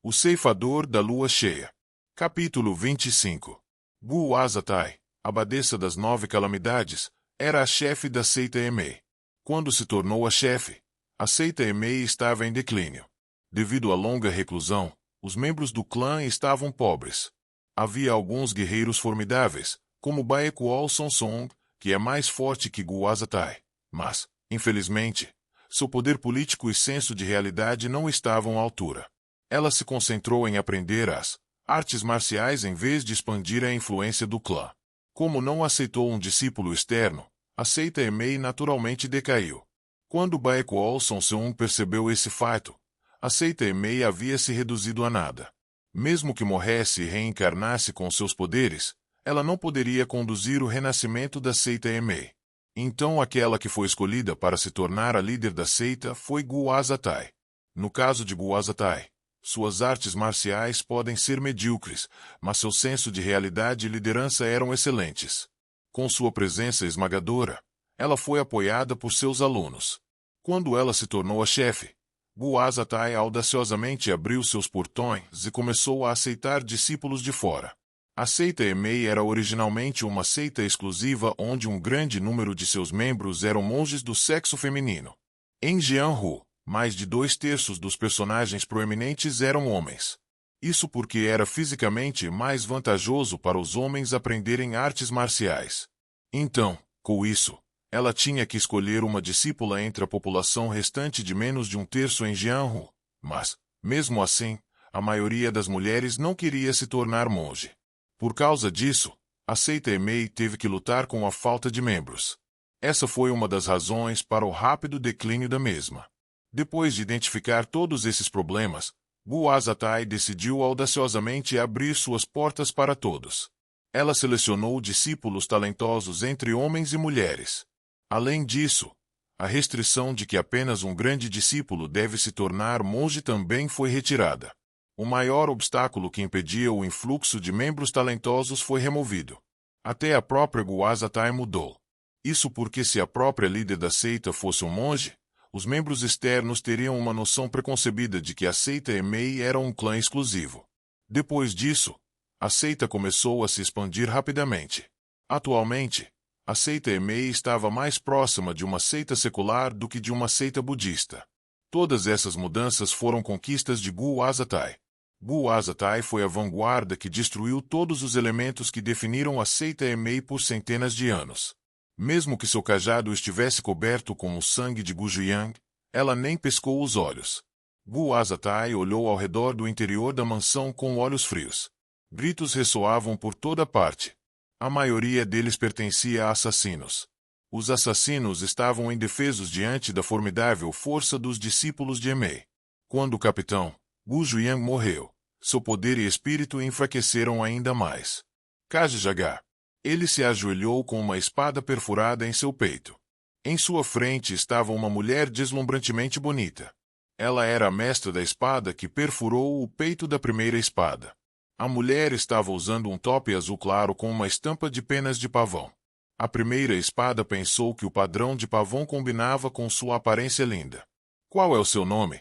O ceifador da lua cheia. Capítulo 25. Gu Azatai, abadesa das 9 calamidades, era a chefe da seita Emei. Quando se tornou a chefe, a seita Emei estava em declínio. Devido à longa reclusão, os membros do clã estavam pobres. Havia alguns guerreiros formidáveis, como Baekwoal Sonsong, que é mais forte que Gu Azatai, mas, infelizmente, seu poder político e senso de realidade não estavam à altura. Ela se concentrou em aprender as artes marciais em vez de expandir a influência do clã. Como não aceitou um discípulo externo, a seita Emei naturalmente decaiu. Quando Baekwoal Sonsong percebeu esse fato, a seita Emei havia se reduzido a nada. Mesmo que morresse e reencarnasse com seus poderes, ela não poderia conduzir o renascimento da seita Emei. Então aquela que foi escolhida para se tornar a líder da seita foi Gu Azatai. No caso de Gu Azatai, suas artes marciais podem ser medíocres, mas seu senso de realidade e liderança eram excelentes. Com sua presença esmagadora, ela foi apoiada por seus alunos. Quando ela se tornou a chefe, Gu Azatai audaciosamente abriu seus portões e começou a aceitar discípulos de fora. A seita Emei era originalmente uma seita exclusiva onde um grande número de seus membros eram monges do sexo feminino. Em Jianhu, mais de 2/3 dos personagens proeminentes eram homens. Isso porque era fisicamente mais vantajoso para os homens aprenderem artes marciais. Então, com isso, ela tinha que escolher uma discípula entre a população restante de menos de 1/3 em Jianhu, mas, mesmo assim, a maioria das mulheres não queria se tornar monge. Por causa disso, a seita Emei teve que lutar com a falta de membros. Essa foi uma das razões para o rápido declínio da mesma. Depois de identificar todos esses problemas, Gu Azatai decidiu audaciosamente abrir suas portas para todos. Ela selecionou discípulos talentosos entre homens e mulheres. Além disso, a restrição de que apenas um grande discípulo deve se tornar monge também foi retirada. O maior obstáculo que impedia o influxo de membros talentosos foi removido. Até a própria Gu Azatai mudou. Isso porque se a própria líder da seita fosse um monge, os membros externos teriam uma noção preconcebida de que a seita Emei era um clã exclusivo. Depois disso, a seita começou a se expandir rapidamente. Atualmente, a seita Emei estava mais próxima de uma seita secular do que de uma seita budista. Todas essas mudanças foram conquistas de Gu Azatai. Gu Azatai foi a vanguarda que destruiu todos os elementos que definiram a seita Emei por centenas de anos. Mesmo que seu cajado estivesse coberto com o sangue de Gu Ziyang, ela nem piscou os olhos. Gu Azatai olhou ao redor do interior da mansão com olhos frios. Gritos ressoavam por toda parte. A maioria deles pertencia a assassinos. Os assassinos estavam indefesos diante da formidável força dos discípulos de Emei. Quando o capitão, Gu Ziyang, morreu, seu poder e espírito enfraqueceram ainda mais. Kajagar. Ele se ajoelhou com uma espada perfurada em seu peito. Em sua frente estava uma mulher deslumbrantemente bonita. Ela era a mestra da espada que perfurou o peito da primeira espada. A mulher estava usando um top azul claro com uma estampa de penas de pavão. A primeira espada pensou que o padrão de pavão combinava com sua aparência linda. Qual é o seu nome?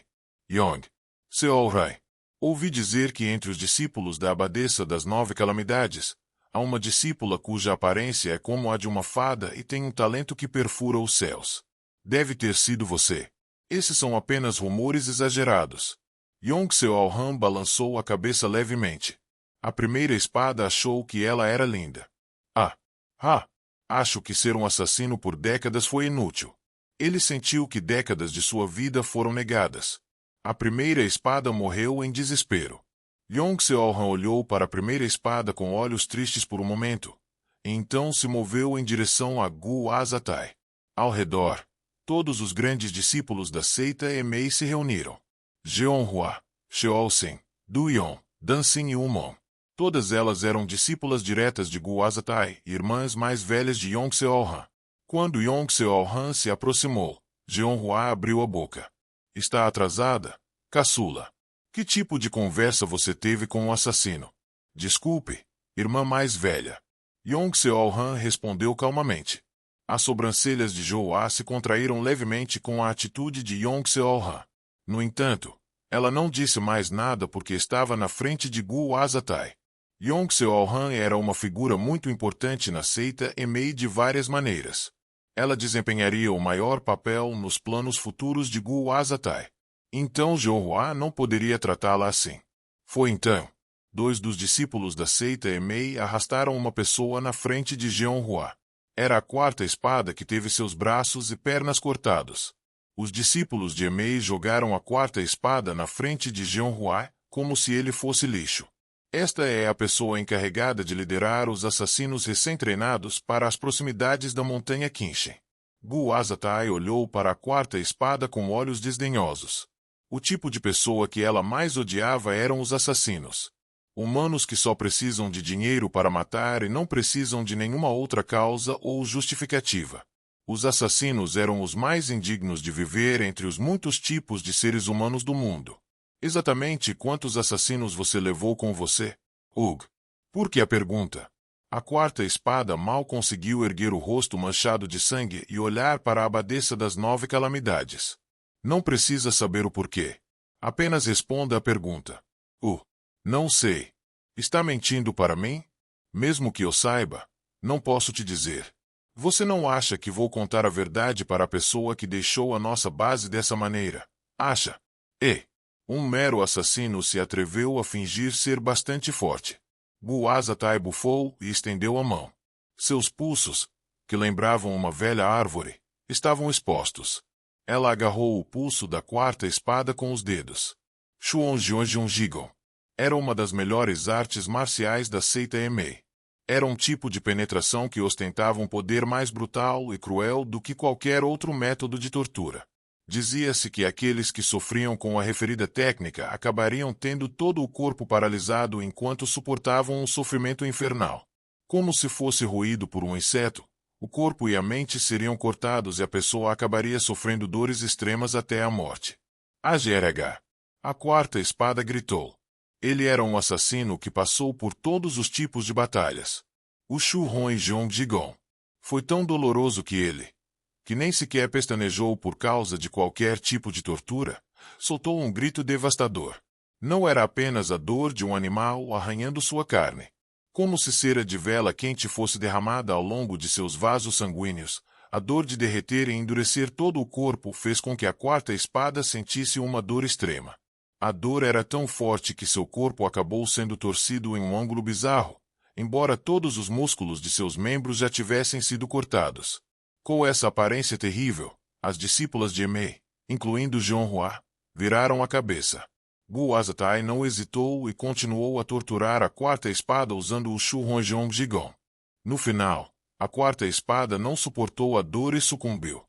Yong. Seolrai. Ouvi dizer que entre os discípulos da abadesa das 9 calamidades, há uma discípula cuja aparência é como a de uma fada e tem um talento que perfura os céus. Deve ter sido você. Esses são apenas rumores exagerados. Yong Seol-han balançou a cabeça levemente. A primeira espada achou que ela era linda. Acho que ser um assassino por décadas foi inútil. Ele sentiu que décadas de sua vida foram negadas. A primeira espada morreu em desespero. Yong Seol-han olhou para a primeira espada com olhos tristes por um momento, e então se moveu em direção a Gu Azatai. Ao redor, todos os grandes discípulos da seita Emei se reuniram. Jeonhua, Sheol-sen, Du-yon, Dan-sin e Umon. Todas elas eram discípulas diretas de Gu Azatai, irmãs mais velhas de Yong Seol-han. Quando Yong Seol-han se aproximou, Jeonhua abriu a boca. Está atrasada, caçula? Que tipo de conversa você teve com o assassino? Desculpe, irmã mais velha. Yong Seol-han respondeu calmamente. As sobrancelhas de Joa se contraíram levemente com a atitude de Yong Seol-han. No entanto, Ela não disse mais nada porque estava na frente de Gu Azatai. Yong Seol-han era uma figura muito importante na seita Emei de várias maneiras. Ela desempenharia o maior papel nos planos futuros de Gu Azatai. Então Jeonhua não poderia tratá-la assim. Foi então. 2 dos discípulos da seita Emei arrastaram uma pessoa na frente de Jeonhua. Era a 4ª espada que teve seus braços e pernas cortados. Os discípulos de Emei jogaram a 4ª espada na frente de Jeonhua, como se ele fosse lixo. Esta é a pessoa encarregada de liderar os assassinos recém-treinados para as proximidades da montanha Qinshen. Gu Azatai olhou para a 4ª espada com olhos desdenhosos. O tipo de pessoa que ela mais odiava eram os assassinos. Humanos que só precisam de dinheiro para matar e não precisam de nenhuma outra causa ou justificativa. Os assassinos eram os mais indignos de viver entre os muitos tipos de seres humanos do mundo. Exatamente quantos assassinos você levou com você, Hugh? Por que a pergunta? A 4ª espada mal conseguiu erguer o rosto manchado de sangue e olhar para a abadesa das 9 calamidades. Não precisa saber o porquê. Apenas responda a pergunta. Não sei. Está mentindo para mim? Mesmo que eu saiba, não posso te dizer. Você não acha que vou contar a verdade para a pessoa que deixou a nossa base dessa maneira? Acha? Um mero assassino se atreveu a fingir ser bastante forte. Gu Azatai bufou e estendeu a mão. Seus pulsos, que lembravam uma velha árvore, estavam expostos. Ela agarrou o pulso da 4ª espada com os dedos. Xuonjion. Era uma das melhores artes marciais da seita Emei. Era um tipo de penetração que ostentava um poder mais brutal e cruel do que qualquer outro método de tortura. Dizia-se que aqueles que sofriam com a referida técnica acabariam tendo todo o corpo paralisado enquanto suportavam um sofrimento infernal. Como se fosse roído por um inseto, o corpo e a mente seriam cortados e a pessoa acabaria sofrendo dores extremas até a morte. AGRH. A 4ª espada gritou. Ele era um assassino que passou por todos os tipos de batalhas. O Shu Hong Jigon. Foi tão doloroso que nem sequer pestanejou por causa de qualquer tipo de tortura, soltou um grito devastador. Não era apenas a dor de um animal arranhando sua carne. Como se cera de vela quente fosse derramada ao longo de seus vasos sanguíneos, a dor de derreter e endurecer todo o corpo fez com que a 4ª espada sentisse uma dor extrema. A dor era tão forte que seu corpo acabou sendo torcido em um ângulo bizarro, embora todos os músculos de seus membros já tivessem sido cortados. Com essa aparência terrível, as discípulas de Emei, incluindo Jeonhua, viraram a cabeça. Gu Azatai não hesitou e continuou a torturar a 4ª espada usando o Shu Hong Jigon. No final, a 4ª espada não suportou a dor e sucumbiu.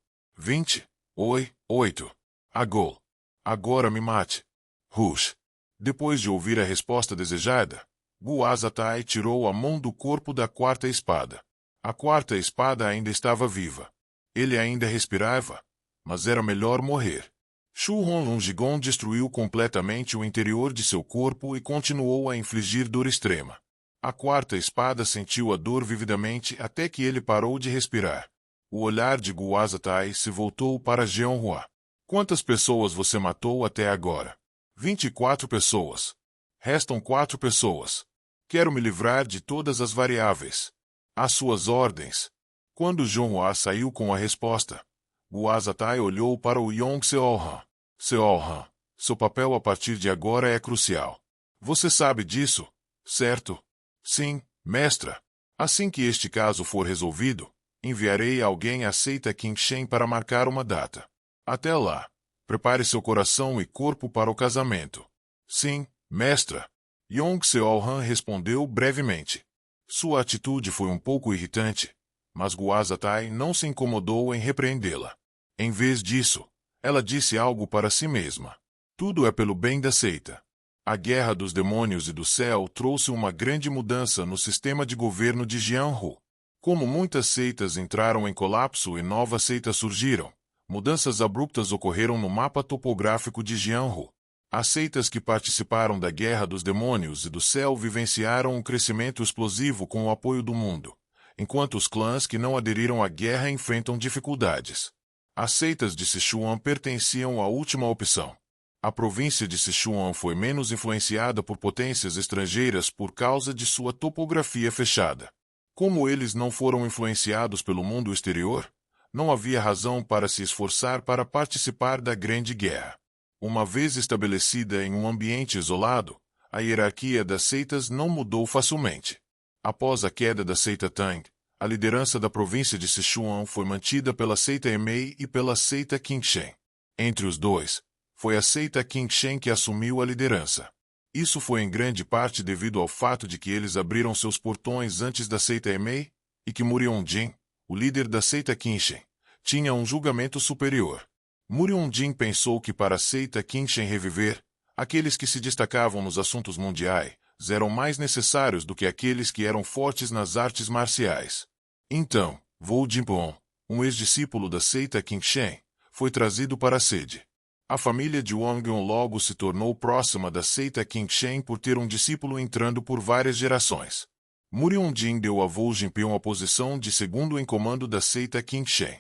8. Agol. Agora me mate. Rush. Depois de ouvir a resposta desejada, Gu Azatai tirou a mão do corpo da 4ª espada. A 4ª espada ainda estava viva. Ele ainda respirava, mas era melhor morrer. Shu Hong Jigon destruiu completamente o interior de seu corpo e continuou a infligir dor extrema. A 4ª espada sentiu a dor vividamente até que ele parou de respirar. O olhar de Gu Azatai se voltou para Jeonhua. Quantas pessoas você matou até agora? 24 pessoas. Restam 4 pessoas. Quero me livrar de todas as variáveis. Às suas ordens. Quando Jeonhua saiu com a resposta, Gu Azatai olhou para o Yong Seol-han. Seol-han, seu papel a partir de agora é crucial. Você sabe disso, certo? Sim, mestra. Assim que este caso for resolvido, enviarei alguém à seita Qinshen para marcar uma data. Até lá, prepare seu coração e corpo para o casamento. Sim, mestra. Yong Seol-han respondeu brevemente. Sua atitude foi um pouco irritante, mas Gu Azatai não se incomodou em repreendê-la. Em vez disso, ela disse algo para si mesma. Tudo é pelo bem da seita. A guerra dos demônios e do céu trouxe uma grande mudança no sistema de governo de Jianhu. Como muitas seitas entraram em colapso e novas seitas surgiram, mudanças abruptas ocorreram no mapa topográfico de Jianhu. As seitas que participaram da Guerra dos Demônios e do Céu vivenciaram um crescimento explosivo com o apoio do mundo, enquanto os clãs que não aderiram à guerra enfrentam dificuldades. As seitas de Sichuan pertenciam à última opção. A província de Sichuan foi menos influenciada por potências estrangeiras por causa de sua topografia fechada. Como eles não foram influenciados pelo mundo exterior, não havia razão para se esforçar para participar da Grande Guerra. Uma vez estabelecida em um ambiente isolado, a hierarquia das seitas não mudou facilmente. Após a queda da seita Tang, a liderança da província de Sichuan foi mantida pela seita Emei e pela seita Qingshen. Entre os dois, foi a seita Qingshen que assumiu a liderança. Isso foi em grande parte devido ao fato de que eles abriram seus portões antes da seita Emei, e que Murion-jin, o líder da seita Qingshen, tinha um julgamento superior. Murion-jin pensou que para a seita Qingshen reviver, aqueles que se destacavam nos assuntos mundiais eram mais necessários do que aqueles que eram fortes nas artes marciais. Então, Wu Jinpong, um ex-discípulo da seita Qingshen, foi trazido para a sede. A família de Wangyon logo se tornou próxima da seita Qingshen por ter um discípulo entrando por várias gerações. Murion-jin deu a Wu Jinping a posição de segundo em comando da seita Qingshen.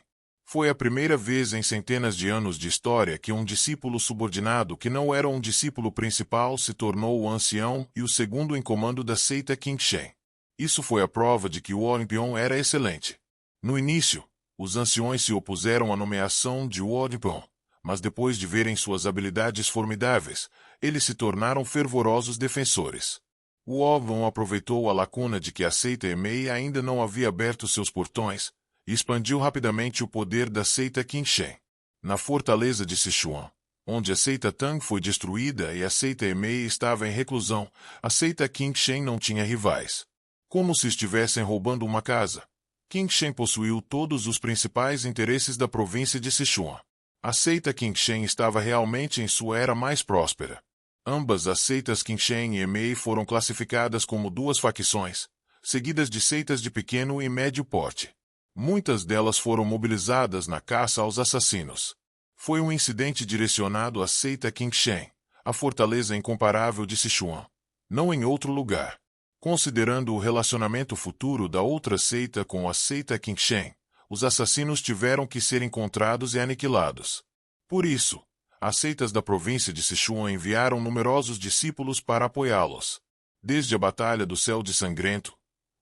Foi a primeira vez em centenas de anos de história que um discípulo subordinado que não era um discípulo principal se tornou o ancião e o segundo em comando da seita Qingshen. Isso foi a prova de que o Olimpion era excelente. No início, os anciões se opuseram à nomeação de Olimpion, mas depois de verem suas habilidades formidáveis, eles se tornaram fervorosos defensores. O Olimpion aproveitou a lacuna de que a seita Emei ainda não havia aberto seus portões, e expandiu rapidamente o poder da seita Qingshen. Na fortaleza de Sichuan, onde a seita Tang foi destruída e a seita Emei estava em reclusão, a seita Qingshen não tinha rivais. Como se estivessem roubando uma casa. Qingshen possuiu todos os principais interesses da província de Sichuan. A seita Qingshen estava realmente em sua era mais próspera. Ambas as seitas Qingshen e Emei foram classificadas como duas facções, seguidas de seitas de pequeno e médio porte. Muitas delas foram mobilizadas na caça aos assassinos. Foi um incidente direcionado à seita Qingshen, a fortaleza incomparável de Sichuan, não em outro lugar. Considerando o relacionamento futuro da outra seita com a seita Qingshen, os assassinos tiveram que ser encontrados e aniquilados. Por isso, as seitas da província de Sichuan enviaram numerosos discípulos para apoiá-los. Desde a Batalha do Céu de Sangrento,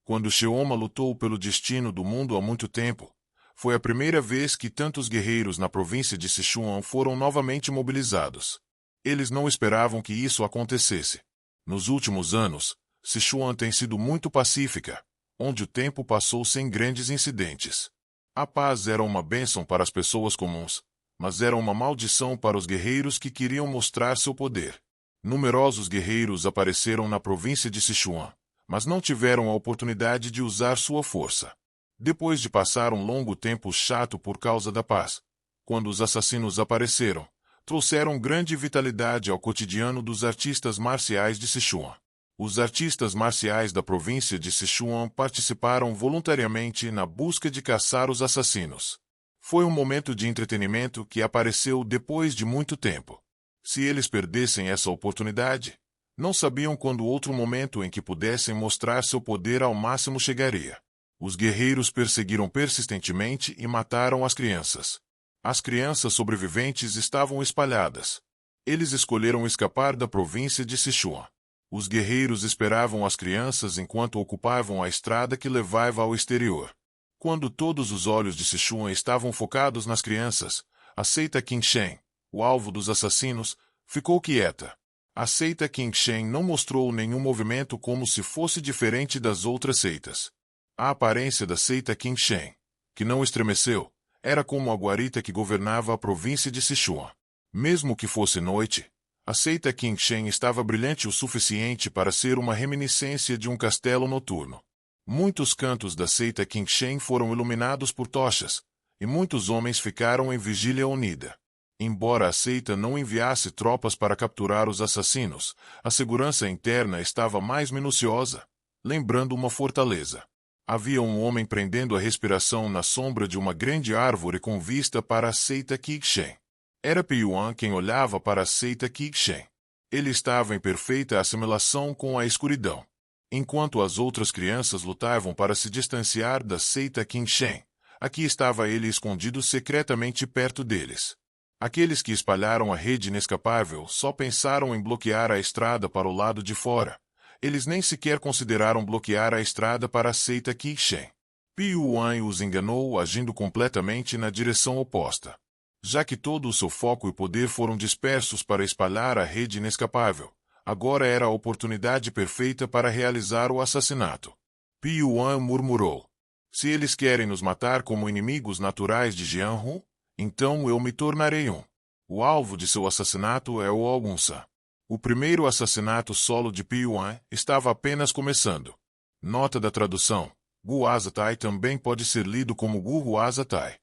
quando Sheoma lutou pelo destino do mundo há muito tempo, foi a primeira vez que tantos guerreiros na província de Sichuan foram novamente mobilizados. Eles não esperavam que isso acontecesse. Nos últimos anos, Sichuan tem sido muito pacífica, onde o tempo passou sem grandes incidentes. A paz era uma bênção para as pessoas comuns, mas era uma maldição para os guerreiros que queriam mostrar seu poder. Numerosos guerreiros apareceram na província de Sichuan, mas não tiveram a oportunidade de usar sua força. Depois de passar um longo tempo chato por causa da paz, quando os assassinos apareceram, trouxeram grande vitalidade ao cotidiano dos artistas marciais de Sichuan. Os artistas marciais da província de Sichuan participaram voluntariamente na busca de caçar os assassinos. Foi um momento de entretenimento que apareceu depois de muito tempo. Se eles perdessem essa oportunidade, não sabiam quando outro momento em que pudessem mostrar seu poder ao máximo chegaria. Os guerreiros perseguiram persistentemente e mataram as crianças. As crianças sobreviventes estavam espalhadas. Eles escolheram escapar da província de Sichuan. Os guerreiros esperavam as crianças enquanto ocupavam a estrada que levava ao exterior. Quando todos os olhos de Sichuan estavam focados nas crianças, a seita Qingshen, o alvo dos assassinos, ficou quieta. A seita Qingshen não mostrou nenhum movimento como se fosse diferente das outras seitas. A aparência da seita Qingshen, que não estremeceu, era como a guarita que governava a província de Sichuan. Mesmo que fosse noite, a seita Qingshen estava brilhante o suficiente para ser uma reminiscência de um castelo noturno. Muitos cantos da seita Qingshen foram iluminados por tochas, e muitos homens ficaram em vigília unida. Embora a seita não enviasse tropas para capturar os assassinos, a segurança interna estava mais minuciosa, lembrando uma fortaleza. Havia um homem prendendo a respiração na sombra de uma grande árvore com vista para a seita Qingshen. Era Peiyuan quem olhava para a seita Qingshen. Ele estava em perfeita assimilação com a escuridão. Enquanto as outras crianças lutavam para se distanciar da seita Qingshen, aqui estava ele escondido secretamente perto deles. Aqueles que espalharam a rede inescapável só pensaram em bloquear a estrada para o lado de fora. Eles nem sequer consideraram bloquear a estrada para a seita Qixen. Piu Wan os enganou agindo completamente na direção oposta. Já que todo o seu foco e poder foram dispersos para espalhar a rede inescapável, agora era a oportunidade perfeita para realizar o assassinato. Piu Wan murmurou. Se eles querem nos matar como inimigos naturais de Jianhu, então eu me tornarei um. O alvo de seu assassinato é o Ogunsa. O primeiro assassinato solo de Piu Wan estava apenas começando. Nota da tradução. Gu Azatai também pode ser lido como Gu Huazatai.